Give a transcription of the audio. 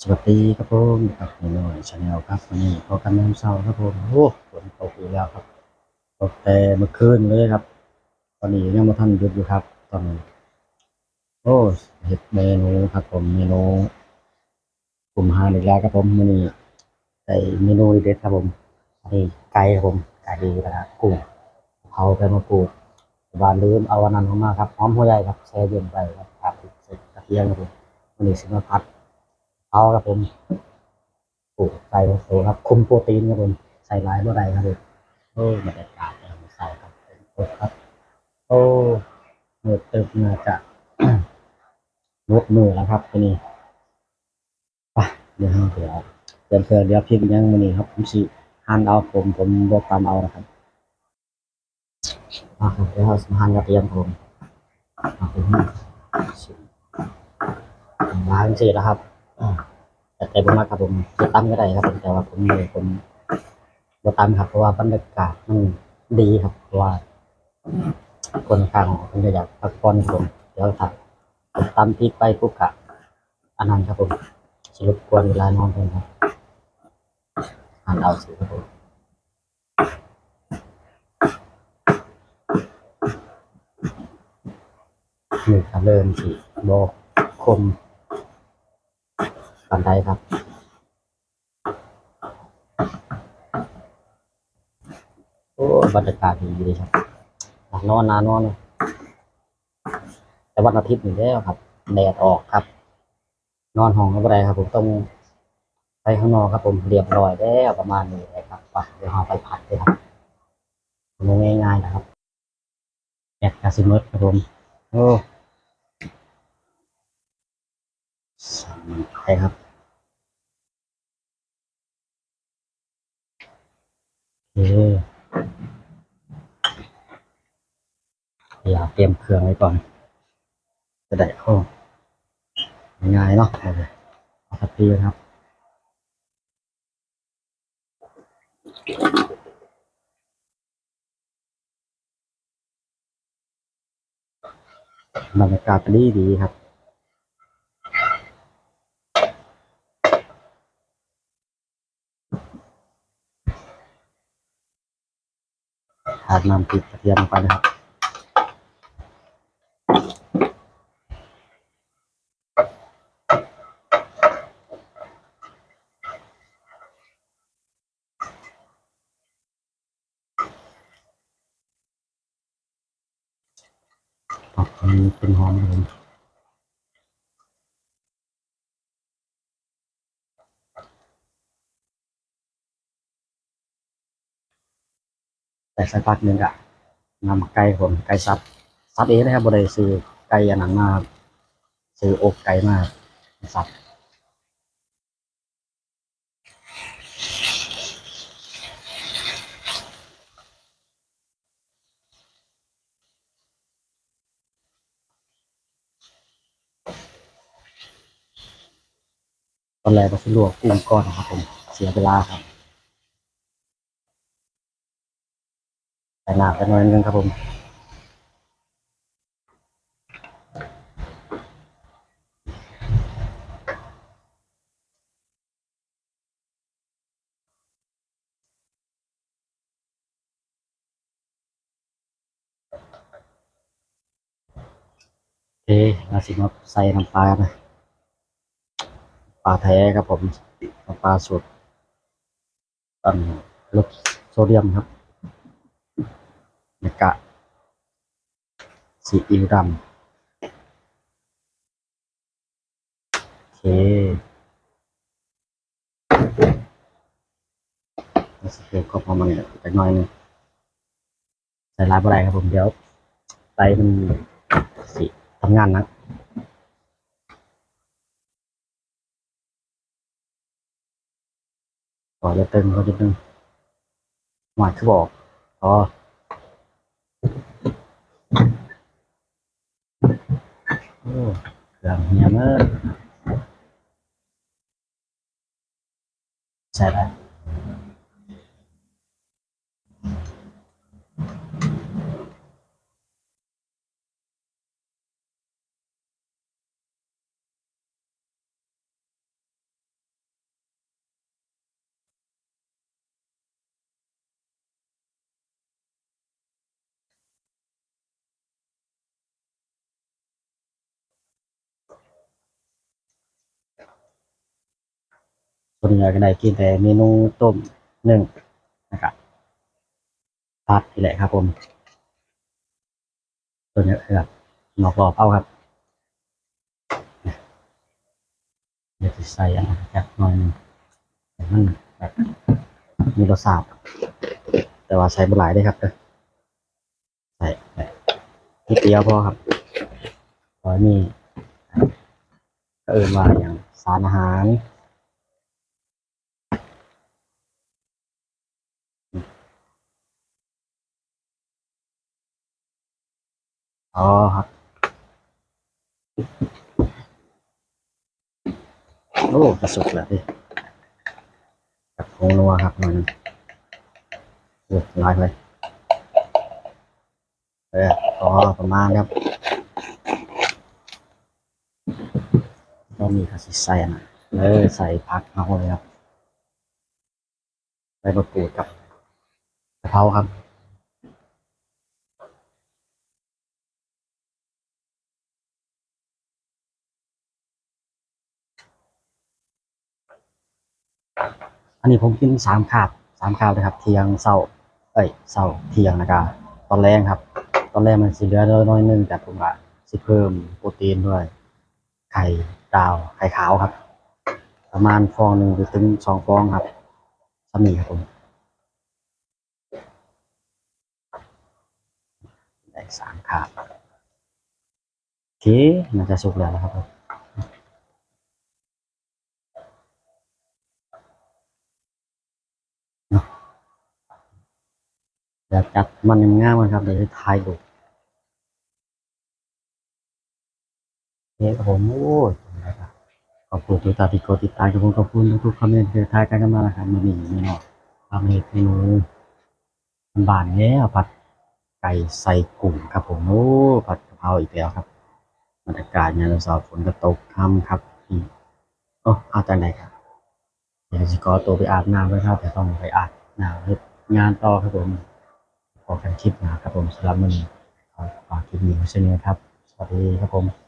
สวัสดีครับผมกับหน่อยชาแนลครับวันนี้พบกันยามเช้าครับผมโอ้ฝนตกอีกแล้วครับตกแต่เมื่อคืนเลยครับตอนนี้ยังไม่ทันหยุดอยู่ครับตอนนี้โอ้เห็ดเมนูครับผมเมนูกลุ่มอาหารอีกแล้วครับผมวันนี้ไอ้เมนูเด็ดครับผมอันนี้ไก่ครับผมไก่ดีนะครับกุ้งเผาไปมาปลูกบานลืมเอาวันนั้นออกมาครับหอมหัวใหญ่ครับแช่เย็นไปครับผัดใส่กระเทียมครับผมวันนี้สิมาผัดเอาครับผม ปลูกใส่โซครับคุมโปรตีนครับผมใส่หลายเมื่อไรครับผมโอ้บรรยากาศนะครับใส่ครับเป็นโคตรครับโอ้เมื่อตึกมาจะลดมือแล้วครับทีนี้ไปเดี๋ยวเราเดี๋ยวเดี๋ยวพริกยังมือนี้ครับผมสิหั่นเอาผมบดตามเอานะครับครับเดี๋ยวเราหั่นกระเทียมผมเอาไปหั่นล้างเสร็จแล้วครับแต่ผมมาครับผมจะตั้มก็ได้ครับผมแต่ว่าผมบดตามครับเพราะว่าบรรยากาศมันดีครับเพราะว่า คนข้างผมจะอยากพักผ่อนผมเดี๋ยวถ้าตามพริกไปปุ๊บกะอันนั้นครับผมสรุปกวนเวลานอนผมครับอ่านเอาสิครับผมนี่ครับเริ่มสิบอกคมปันไดครับโอ้บรรยากาศดีเลยครับนอนนานอนแต่วันอาทิตย์นี่แล้วครับแดดออกครับนอนห้องก็ไม่ได้ครับผมต้องไปข้างนอกครับผมเรียบร้อยแล้วประมาณนี้เลยครับไปเดี๋ยวเราไปผัดเลยครับง่ายๆนะครับแอดกาซิเมอร์ครับผมโอ้ใช่ครับโอเคอย่าเตรียมเครื่องไว้ก่อนจะได้เข้า ง่ายๆเนาะโอเคเอาสักทีครับบรรยากาศดีดีครับหากนำพริกกระเทียมลงไปนะครับออกเป็นหอมครับผมแต่สักพักหนึ่งอะนำไก่ผมไก่ซับเองนะครับบริซื้อไก่อันนั้นมาซื้ออกไก่มาซับตอนแรกก็สิลวกกุ้งก้อนนะครับผมเสียเวลาครับใส่น้ำไปหน่อยนึงครับผมโอเคเราสิมาใส่น้ำปลานะปลาแท้ครับผมน้ำปลาสดตอนลดโซเดียมครับแล้วก็ซีอิ๊วดำโอเคแล้วสเต็ปก็ประมาณนี้จากหน่อยนึง ใส่ร้ายบ่ได้ครับผมเดี๋ยวไตมันสิทำงานหนักขอจะเติมเขาจะนึงหวานคือบอกพอโอ้เครื่องเฮียมเอ้ยใส่ได้ คนใหญ่ก็ได้กินแต่เมนูต้มนึ่งนะครับผัดนี่แหละครับผมตัวนี้แบบนอกรอบเอาครับเดี๋ยวจะใส่อันนั้นครับหน่อยหนึงให้มันแบบมีรสชาติแต่ว่าใส่บ่หลายได้ครับใส่แบบนิดเดียวพอครับพอนี่ก็เอิ้นว่าอย่างสารอาหารอ๋อครับโอ้กระสุกแล้วดิกับผงนัวครับหน่อยหนึงโอ้หลายเลยเออพอประมาณครับก็มีกระสิใส่อันนะใส่ผักเอาเลยครับใบมะกรูดกับกะเพราครับ อันนี้ผมกิน3 คาบนะครับเที่ยงเช้าเช้าเที่ยงแล้วก็ตอนแรกครับตอนแรกมันสิเหลือน้อยๆหนึงแต่ผมก็สิเพิ่มโปรตีนด้วยไข่ดาวไข่ขาวครับประมาณฟองหนึ่งหรือถึง2 ฟองครับซ้ำนี้ครับผมได้3 คาบโอเคน่าจะสุกแล้วนะครับผมเนาะเดี๋ยวจัดมันงามๆกันครับเดี๋ยวจะถ่ายรูปโอเคครับผมโอ้ยขอบคุณทุกท่านที่กดติดตามครับผมขอบคุณทุกๆคอมเมนต์ที่ทายกันมานะครับมื้อนี้เนาะทำเมนู บ้านๆแล้วผัดไก่ใส่กุ้งครับผมโอ้ผัดกะเพราอีกแล้วครับบรรยากาศยามเช้าฝนก็ตกค่ำครับอืมโอ้เอาจังใดครับเดี๋ยวสิขอตัวไปอาบน้ำด้วยครับเดี๋ยวต้องไปอาบน้ำเฮ็ดงานต่อครับผมพบกันคลิปหน้าครับผมสำหรับมื้อนี้ขอฝากคลิปนี้ไว้เช่นนี้ครับสวัสดีครับผม